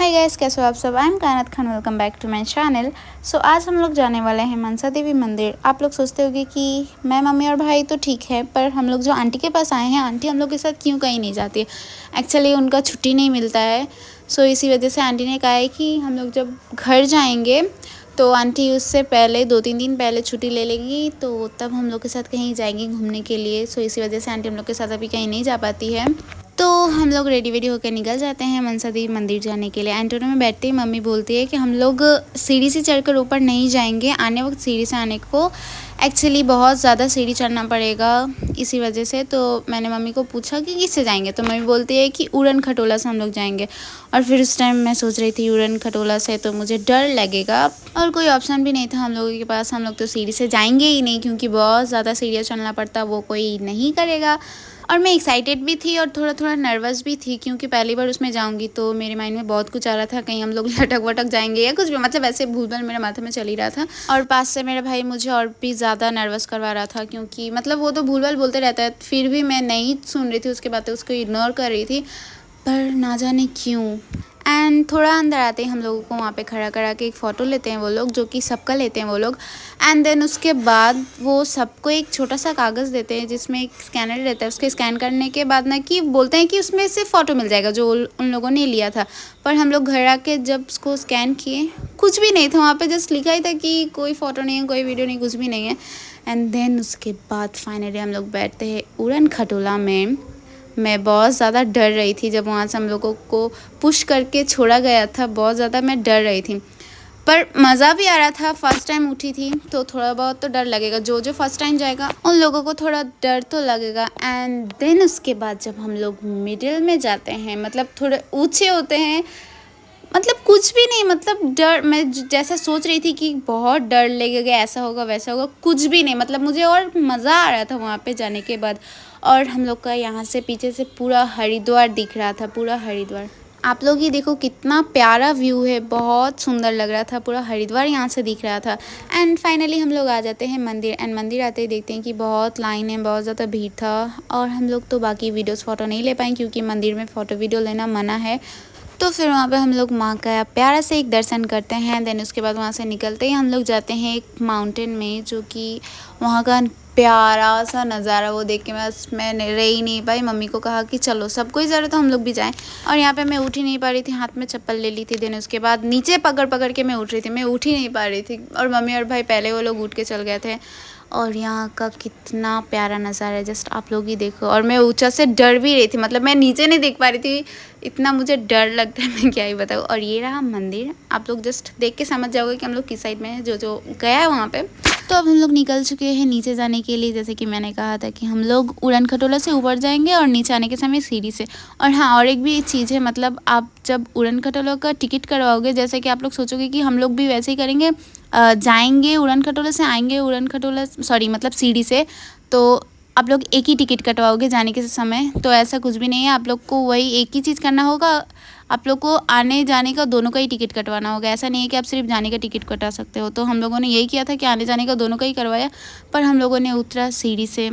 Hi guys, कैसे हो आप सब। I am Kainat Khan, welcome back to my channel. So आज हम लोग जाने वाले हैं मनसा देवी मंदिर। आप लोग सोचते होंगे कि मैं, मम्मी और भाई तो ठीक है, पर हम लोग जो आंटी के पास आए हैं, आंटी हम लोग के साथ क्यों कहीं नहीं जाती है। एक्चुअली उनका छुट्टी नहीं मिलता है। सो इसी वजह से आंटी ने कहा है कि हम लोग जब घर जाएंगे तो आंटी उससे पहले 2-3 दिन पहले छुट्टी ले लेंगी, तो तब हम लोग के साथ कहीं जाएंगी घूमने के लिए। सो इसी वजह से आंटी हम लोग के साथ अभी कहीं नहीं जा पाती है। तो हम लोग रेडी वेडी होकर निकल जाते हैं मनसा देवी मंदिर जाने के लिए। एंटोनो में बैठते ही मम्मी बोलती है कि हम लोग सीढ़ी से चढ़कर ऊपर नहीं जाएंगे, आने वक्त सीढ़ी से आने को एक्चुअली बहुत ज़्यादा सीढ़ी चढ़ना पड़ेगा इसी वजह से। तो मैंने मम्मी को पूछा कि किससे जाएंगे, तो मम्मी बोलती है कि उड़न खटोला से हम लोग जाएंगे। और फिर उस टाइम मैं सोच रही थी उड़न खटोला से तो मुझे डर लगेगा और कोई ऑप्शन भी नहीं था हम लोगों के पास। हम लोग तो सीढ़ी से जाएंगे ही नहीं क्योंकि बहुत ज़्यादा सीढ़ियाँ चढ़ना पड़ता, वो कोई नहीं करेगा। और मैं एक्साइटेड भी थी और थोड़ा थोड़ा नर्वस भी थी क्योंकि पहली बार उसमें जाऊंगी। तो मेरे माइंड में बहुत कुछ आ रहा था, कहीं हम लोग लटक वटक जाएंगे या कुछ भी, मतलब ऐसे भूलभाल मेरे माथे में चल ही रहा था। और पास से मेरा भाई मुझे और भी ज़्यादा नर्वस करवा रहा था क्योंकि मतलब वो तो भूलभाल बोलते रहता है, फिर भी मैं नहीं सुन रही थी उसकी बातें, उसको इग्नोर कर रही थी, पर ना जाने क्यों। एंड थोड़ा अंदर आते ही हम लोगों को वहाँ पे खड़ा करा के एक फ़ोटो लेते हैं वो लोग, जो कि सबका लेते हैं वो लोग। एंड देन उसके बाद वो सबको एक छोटा सा कागज़ देते हैं जिसमें एक स्कैनर रहता है। उसके स्कैन करने के बाद ना कि बोलते हैं कि उसमें से फ़ोटो मिल जाएगा जो उन लोगों ने लिया था। पर हम लोग घर आके जब उसको स्कैन किए, कुछ भी नहीं था वहाँ पर, जस्ट लिखा ही था कि कोई फ़ोटो नहीं है, कोई वीडियो नहीं, कुछ भी नहीं है। एंड देन उसके बाद फाइनली हम लोग बैठते हैं उड़न खटोला में। मैं बहुत ज़्यादा डर रही थी जब वहाँ से हम लोगों को पुश करके छोड़ा गया था, बहुत ज़्यादा मैं डर रही थी, पर मज़ा भी आ रहा था। फर्स्ट टाइम उठी थी तो थोड़ा बहुत तो डर लगेगा, जो जो फर्स्ट टाइम जाएगा उन लोगों को थोड़ा डर तो लगेगा। एंड देन उसके बाद जब हम लोग मिडिल में जाते हैं, मतलब थोड़े ऊँचे होते हैं, मतलब कुछ भी नहीं, मतलब डर, मैं जैसा सोच रही थी कि बहुत डर लगेगा, ऐसा होगा वैसा होगा, कुछ भी नहीं। मतलब मुझे और मज़ा आ रहा था वहाँ पे जाने के बाद। और हम लोग का यहाँ से पीछे से पूरा हरिद्वार दिख रहा था, पूरा हरिद्वार। आप लोग ही देखो कितना प्यारा व्यू है, बहुत सुंदर लग रहा था, पूरा हरिद्वार यहाँ से दिख रहा था। एंड फाइनली हम लोग आ जाते हैं मंदिर। एंड मंदिर आते ही देखते हैं कि बहुत लाइन है, बहुत ज़्यादा भीड़ था। और हम लोग तो बाकी वीडियोज़ फ़ोटो नहीं ले पाए क्योंकि मंदिर में फ़ोटो वीडियो लेना मना है। तो फिर वहाँ पे हम लोग माँ का प्यारा से एक दर्शन करते हैं। देन उसके बाद वहाँ से निकलते ही हम लोग जाते हैं एक माउंटेन में, जो कि वहाँ का प्यारा सा नज़ारा वो देख के बस मैं रह ही नहीं पाई। मम्मी को कहा कि चलो, सबको ही ज़रूरत तो हम लोग भी जाएं। और यहाँ पे मैं उठ ही नहीं पा रही थी, हाथ में चप्पल ले ली थी। देन उसके बाद नीचे पकड़ पकड़ के मैं उठ रही थी, मैं उठ ही नहीं पा रही थी। और मम्मी और भाई पहले वो लोग उठ के चल गए थे। और यहाँ का कितना प्यारा नज़ारा है, जस्ट आप लोग ही देखो। और मैं ऊंचा से डर भी रही थी, मतलब मैं नीचे नहीं देख पा रही थी, इतना मुझे डर लगता है, मैं क्या ही बताऊँ। और ये रहा मंदिर, आप लोग जस्ट देख के समझ जाओगे कि हम लोग किस साइड में हैं, जो जो गया है वहाँ पे। तो अब हम लोग निकल चुके हैं नीचे जाने के लिए। जैसे कि मैंने कहा था कि हम लोग उड़न खटोला से ऊपर जाएंगे और नीचे आने के समय सीढ़ी से। और हाँ, और एक भी चीज़ है, मतलब आप जब उड़न खटोला का टिकट करवाओगे, जैसे कि आप लोग सोचोगे कि हम लोग भी वैसे ही करेंगे, जाएंगे उड़न खटोला से, आएंगे उड़न खटोला, सॉरी मतलब सीढ़ी से, तो आप लोग एक ही टिकट कटवाओगे जाने के समय। तो ऐसा कुछ भी नहीं है, आप लोग को वही एक ही चीज़ करना होगा, आप लोग को आने जाने का दोनों का ही टिकट कटवाना होगा। ऐसा नहीं है कि आप सिर्फ जाने का टिकट कटा सकते हो। तो हम लोगों ने यही किया था कि आने जाने का दोनों का ही करवाया, पर हम लोगों ने उतरा सीढ़ी से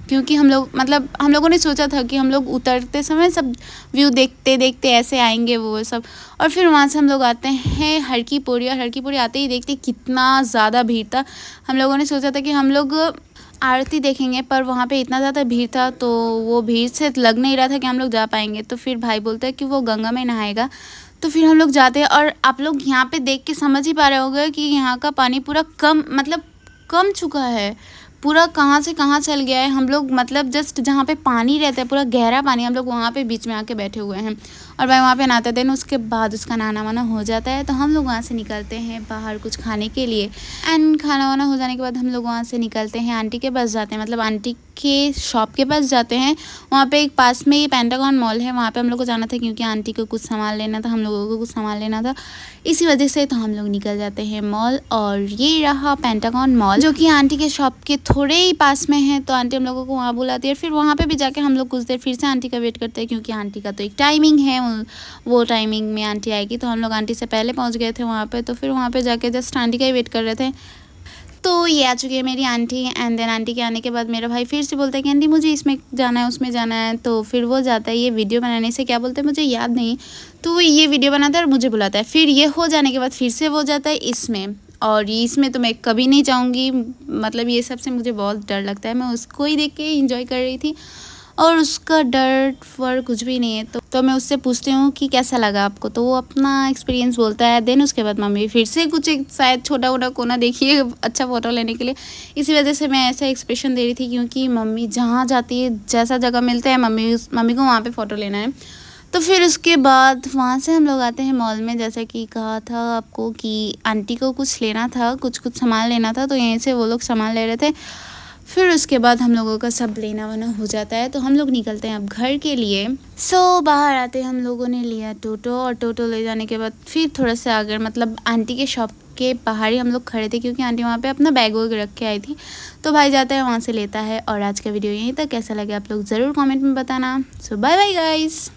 क्योंकि हम लोग, मतलब हम लोगों ने सोचा था कि हम लोग उतरते समय सब व्यू देखते देखते ऐसे आएंगे वो सब। और फिर वहाँ से हम लोग आते हैं हर की पौड़ी, और हर की पौड़ी आते ही देखते कितना ज़्यादा भीड़ था। हम लोगों ने सोचा था कि हम लोग आरती देखेंगे, पर वहाँ पे इतना ज़्यादा भीड़ था तो वो भीड़ से लग नहीं रहा था कि हम लोग जा पाएंगे। तो फिर भाई बोलता है कि वो गंगा में नहाएगा, तो फिर हम लोग जाते हैं। और आप लोग यहाँ पे देख के समझ ही पा रहे होंगे कि यहाँ का पानी पूरा कम, मतलब कम चुका है, पूरा कहाँ से कहाँ चल गया है। हम लोग मतलब जस्ट जहाँ पे पानी रहता है, पूरा गहरा पानी, हम लोग वहाँ पे बीच में आके बैठे हुए हैं। और भाई वहाँ पे नहाते दिन उसके बाद उसका नहाना वाना हो जाता है, तो हम लोग वहाँ से निकलते हैं बाहर कुछ खाने के लिए। एंड खाना वाना हो जाने के बाद हम लोग वहाँ से निकलते हैं, आंटी के पास जाते हैं, मतलब आंटी के शॉप के पास जाते हैं। वहाँ पे एक पास में ही पेंटागन मॉल है, वहाँ पे हम लोग को जाना था क्योंकि आंटी को कुछ सामान लेना था, हम लोगों को कुछ सामान लेना था, इसी वजह से तो हम लोग निकल जाते हैं मॉल। और ये रहा पेंटागन मॉल, जो कि आंटी के शॉप के थोड़े ही पास में है। तो आंटी हम लोगों को वहाँ बुलाती है, फिर वहाँ पे भी जाके हम लोग कुछ देर फिर से आंटी का वेट करते हैं क्योंकि आंटी का तो एक टाइमिंग है, वो टाइमिंग में आंटी आएगी। तो हम लोग आंटी से पहले पहुँच गए थे वहाँ पे, तो फिर वहाँ पे जाके जस्ट आंटी का ही वेट कर रहे थे। तो तो ये आ चुकी है मेरी आंटी एंड देन आंटी के आने के बाद मेरा भाई फिर से बोलता है कि आंटी मुझे इसमें जाना है उसमें जाना है, तो फिर वो जाता है। ये वीडियो बनाने से क्या बोलते हैं मुझे याद नहीं, तो वो ये वीडियो बनाता है और मुझे बुलाता है। फिर ये हो जाने के बाद फिर से वो जाता है इसमें, और इसमें तो मैं कभी नहीं जाऊँगी, मतलब ये सब से मुझे बहुत डर लगता है। मैं उसको ही देख के इंजॉय कर रही थी और उसका डर वर कुछ भी नहीं है। तो मैं उससे पूछती हूँ कि कैसा लगा आपको, तो वो अपना एक्सपीरियंस बोलता है। देन उसके बाद मम्मी फिर से कुछ एक शायद छोटा मोटा कोना देखिए अच्छा फ़ोटो लेने के लिए, इसी वजह से मैं ऐसा एक्सप्रेशन दे रही थी, क्योंकि मम्मी जहाँ जाती है जैसा जगह मिलता है मम्मी को वहाँ पर फ़ोटो लेना है। तो फिर उसके बाद वहाँ से हम लोग आते हैं मॉल में, जैसा कि कहा था आपको कि आंटी को कुछ लेना था, कुछ सामान लेना था, तो यहीं से वो लोग सामान ले रहे थे। फिर उसके बाद हम लोगों का सब लेना वना हो जाता है, तो हम लोग निकलते हैं अब घर के लिए। बाहर आते हम लोगों ने लिया टोटो, और टोटो ले जाने के बाद फिर थोड़ा सा आगे, मतलब आंटी के शॉप के बाहर ही हम लोग खड़े थे, क्योंकि आंटी वहाँ पे अपना बैग वैग रख के आई थी। तो भाई जाता है वहाँ से लेता है। और आज का वीडियो यहीं तक, कैसा लगे आप लोग ज़रूर कॉमेंट में बताना। Bye bye guys.